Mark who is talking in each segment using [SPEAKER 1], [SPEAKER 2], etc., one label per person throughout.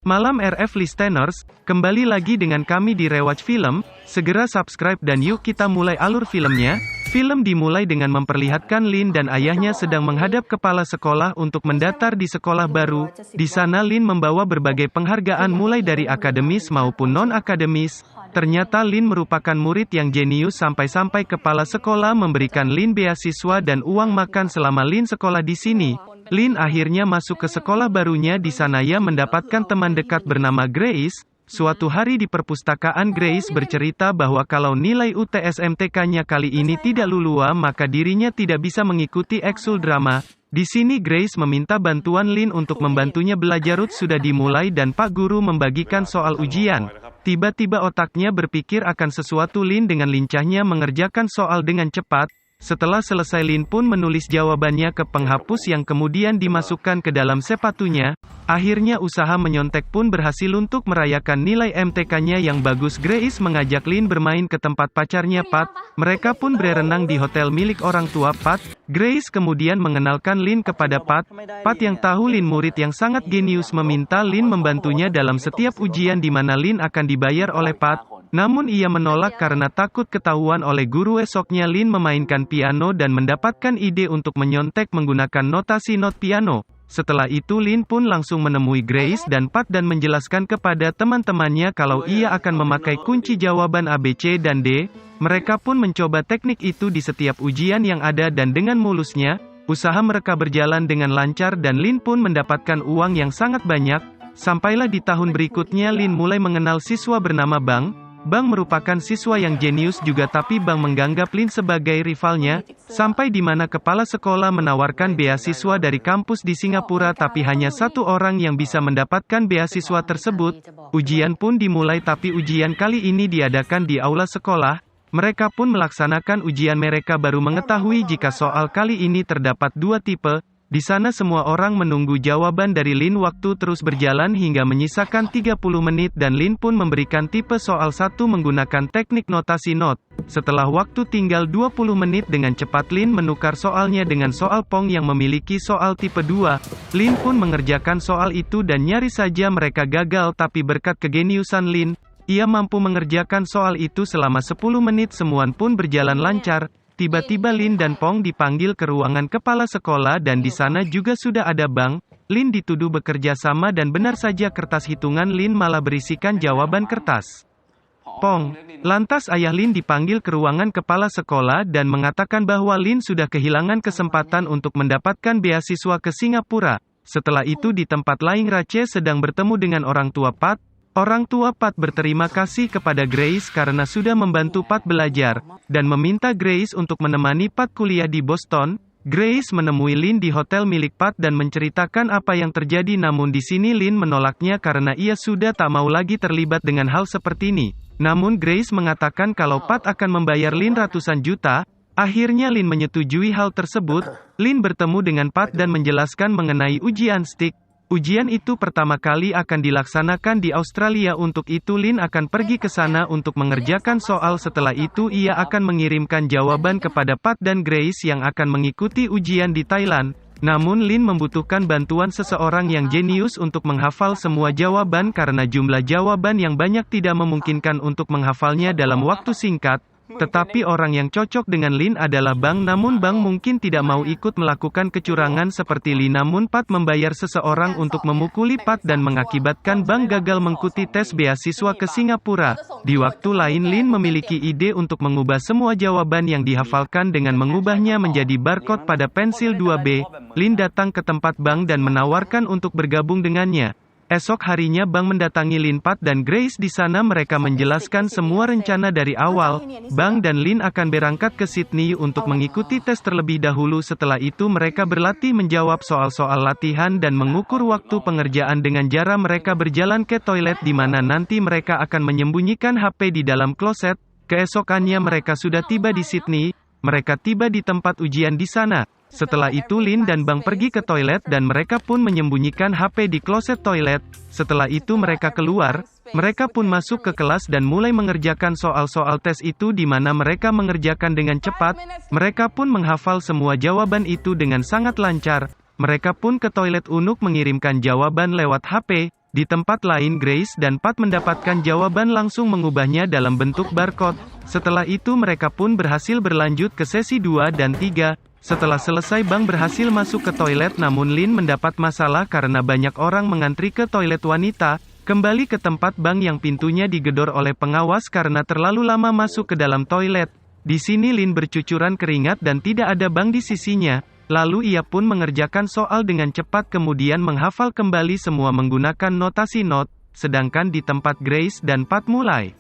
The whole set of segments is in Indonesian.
[SPEAKER 1] Malam RF Listeners, kembali lagi dengan kami di Rewatch Film. Segera subscribe dan yuk kita mulai alur filmnya. Film dimulai dengan memperlihatkan Lin dan ayahnya sedang menghadap kepala sekolah untuk mendaftar di sekolah baru. Di sana Lin membawa berbagai penghargaan mulai dari akademis maupun non-akademis. Ternyata Lin merupakan murid yang jenius sampai-sampai kepala sekolah memberikan Lin beasiswa dan uang makan selama Lin sekolah di sini. Lin akhirnya masuk ke sekolah barunya. Di sana ia mendapatkan teman dekat bernama Grace. Suatu hari di perpustakaan Grace bercerita bahwa kalau nilai UTSMTK-nya kali ini tidak lulus maka dirinya tidak bisa mengikuti ekskul drama. Di sini Grace meminta bantuan Lin untuk membantunya belajar. Sudah dimulai dan Pak Guru membagikan soal ujian. Tiba-tiba otaknya berpikir akan sesuatu. Lin dengan lincahnya mengerjakan soal dengan cepat. Setelah selesai Lin pun menulis jawabannya ke penghapus yang kemudian dimasukkan ke dalam sepatunya. Akhirnya usaha menyontek pun berhasil untuk merayakan nilai MTK-nya yang bagus. Grace mengajak Lin bermain ke tempat pacarnya Pat. Mereka pun berenang di hotel milik orang tua Pat. Grace kemudian mengenalkan Lin kepada Pat. Pat yang tahu Lin murid yang sangat genius meminta Lin membantunya dalam setiap ujian di mana Lin akan dibayar oleh Pat. Namun ia menolak karena takut ketahuan oleh guru. Esoknya Lin memainkan piano dan mendapatkan ide untuk menyontek menggunakan notasi not piano. Setelah itu Lin pun langsung menemui Grace dan Pat dan menjelaskan kepada teman-temannya kalau ia akan memakai kunci jawaban A, B, C, dan D. Mereka pun mencoba teknik itu di setiap ujian yang ada dan dengan mulusnya, usaha mereka berjalan dengan lancar dan Lin pun mendapatkan uang yang sangat banyak. Sampailah di tahun berikutnya Lin mulai mengenal siswa bernama Bang. Bang merupakan siswa yang jenius juga tapi Bang menganggap Lin sebagai rivalnya, sampai di mana kepala sekolah menawarkan beasiswa dari kampus di Singapura tapi hanya satu orang yang bisa mendapatkan beasiswa tersebut. Ujian pun dimulai tapi ujian kali ini diadakan di aula sekolah. Mereka pun melaksanakan ujian. Mereka baru mengetahui jika soal kali ini terdapat dua tipe. Di sana semua orang menunggu jawaban dari Lin. Waktu terus berjalan hingga menyisakan 30 menit dan Lin pun memberikan tipe soal 1 menggunakan teknik notasi not. Setelah waktu tinggal 20 menit dengan cepat Lin menukar soalnya dengan soal Pong yang memiliki soal tipe 2. Lin pun mengerjakan soal itu dan nyaris saja mereka gagal tapi berkat kegeniusan Lin, ia mampu mengerjakan soal itu selama 10 menit. Semua pun berjalan lancar. Tiba-tiba Lin dan Pong dipanggil ke ruangan kepala sekolah dan di sana juga sudah ada Bang. Lin dituduh bekerja sama dan benar saja kertas hitungan Lin malah berisikan jawaban kertas Pong. Lantas ayah Lin dipanggil ke ruangan kepala sekolah dan mengatakan bahwa Lin sudah kehilangan kesempatan untuk mendapatkan beasiswa ke Singapura. Setelah itu di tempat lain Rachel sedang bertemu dengan orang tua Pat. Orang tua Pat berterima kasih kepada Grace karena sudah membantu Pat belajar, dan meminta Grace untuk menemani Pat kuliah di Boston. Grace menemui Lin di hotel milik Pat dan menceritakan apa yang terjadi, namun di sini Lin menolaknya karena ia sudah tak mau lagi terlibat dengan hal seperti ini. Namun Grace mengatakan kalau Pat akan membayar Lin ratusan juta. Akhirnya Lin menyetujui hal tersebut. Lin bertemu dengan Pat dan menjelaskan mengenai ujian stick. Ujian itu pertama kali akan dilaksanakan di Australia. Untuk itu Lin akan pergi ke sana untuk mengerjakan soal. Setelah itu ia akan mengirimkan jawaban kepada Pat dan Grace yang akan mengikuti ujian di Thailand. Namun Lin membutuhkan bantuan seseorang yang jenius untuk menghafal semua jawaban karena jumlah jawaban yang banyak tidak memungkinkan untuk menghafalnya dalam waktu singkat. Tetapi orang yang cocok dengan Lin adalah Bang, namun Bang mungkin tidak mau ikut melakukan kecurangan seperti Lin. Namun Pat membayar seseorang untuk memukuli Pat dan mengakibatkan Bang gagal mengikuti tes beasiswa ke Singapura. Di waktu lain Lin memiliki ide untuk mengubah semua jawaban yang dihafalkan dengan mengubahnya menjadi barcode pada pensil 2B. Lin datang ke tempat Bang dan menawarkan untuk bergabung dengannya. Esok harinya Bang mendatangi Lin, Pat dan Grace. Di sana mereka menjelaskan semua rencana dari awal. Bang dan Lin akan berangkat ke Sydney untuk mengikuti tes terlebih dahulu. Setelah itu mereka berlatih menjawab soal-soal latihan dan mengukur waktu pengerjaan dengan cara mereka berjalan ke toilet di mana nanti mereka akan menyembunyikan HP di dalam kloset. Keesokannya mereka sudah tiba di Sydney. Mereka tiba di tempat ujian di sana. Setelah itu Lin dan Bang pergi ke toilet dan mereka pun menyembunyikan HP di kloset toilet. Setelah itu mereka keluar, mereka pun masuk ke kelas dan mulai mengerjakan soal-soal tes itu di mana mereka mengerjakan dengan cepat. Mereka pun menghafal semua jawaban itu dengan sangat lancar. Mereka pun ke toilet untuk mengirimkan jawaban lewat HP. Di tempat lain Grace dan Pat mendapatkan jawaban langsung mengubahnya dalam bentuk barcode. Setelah itu mereka pun berhasil berlanjut ke sesi 2 dan 3. Setelah selesai Bang berhasil masuk ke toilet namun Lin mendapat masalah karena banyak orang mengantri ke toilet wanita. Kembali ke tempat Bang yang pintunya digedor oleh pengawas karena terlalu lama masuk ke dalam toilet. Di sini Lin bercucuran keringat dan tidak ada Bang di sisinya. Lalu ia pun mengerjakan soal dengan cepat kemudian menghafal kembali semua menggunakan notasi not, sedangkan di tempat Grace dan Pat mulai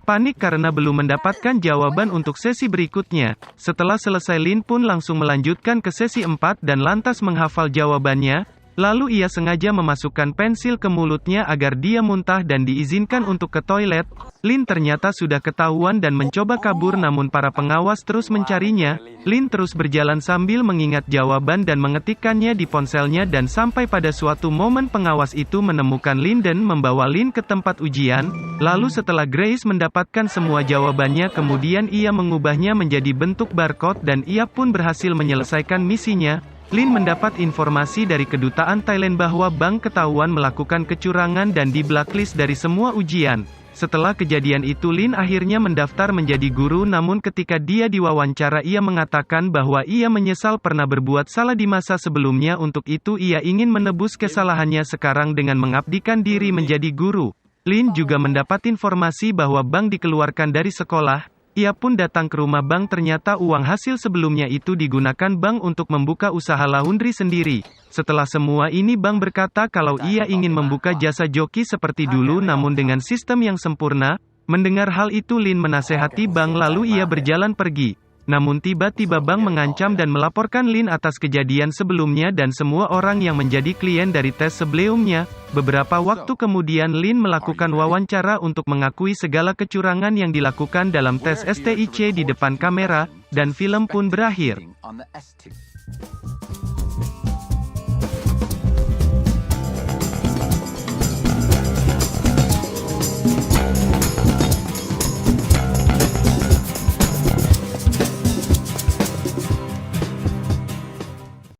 [SPEAKER 1] panik karena belum mendapatkan jawaban untuk sesi berikutnya. Setelah selesai Lin pun langsung melanjutkan ke sesi 4 dan lantas menghafal jawabannya, lalu ia sengaja memasukkan pensil ke mulutnya agar dia muntah dan diizinkan untuk ke toilet. Lin ternyata sudah ketahuan dan mencoba kabur namun para pengawas terus mencarinya. Lin terus berjalan sambil mengingat jawaban dan mengetikkannya di ponselnya dan sampai pada suatu momen pengawas itu menemukan Lin dan membawa Lin ke tempat ujian. Lalu setelah Grace mendapatkan semua jawabannya kemudian ia mengubahnya menjadi bentuk barcode dan ia pun berhasil menyelesaikan misinya. Lin mendapat informasi dari kedutaan Thailand bahwa Bang ketahuan melakukan kecurangan dan di blacklist dari semua ujian. Setelah kejadian itu Lin akhirnya mendaftar menjadi guru namun ketika dia diwawancara ia mengatakan bahwa ia menyesal pernah berbuat salah di masa sebelumnya untuk itu ia ingin menebus kesalahannya sekarang dengan mengabdikan diri menjadi guru. Lin juga mendapat informasi bahwa Bang dikeluarkan dari sekolah. Ia pun datang ke rumah Bang ternyata uang hasil sebelumnya itu digunakan Bang untuk membuka usaha laundry sendiri. Setelah semua ini Bang berkata kalau ia ingin membuka jasa joki seperti dulu namun dengan sistem yang sempurna. Mendengar hal itu Lin menasehati Bang lalu ia berjalan pergi. Namun tiba-tiba Bang mengancam dan melaporkan Lin atas kejadian sebelumnya dan semua orang yang menjadi klien dari tes sebelumnya. Beberapa waktu kemudian Lin melakukan wawancara untuk mengakui segala kecurangan yang dilakukan dalam tes STIC di depan kamera, dan film pun berakhir.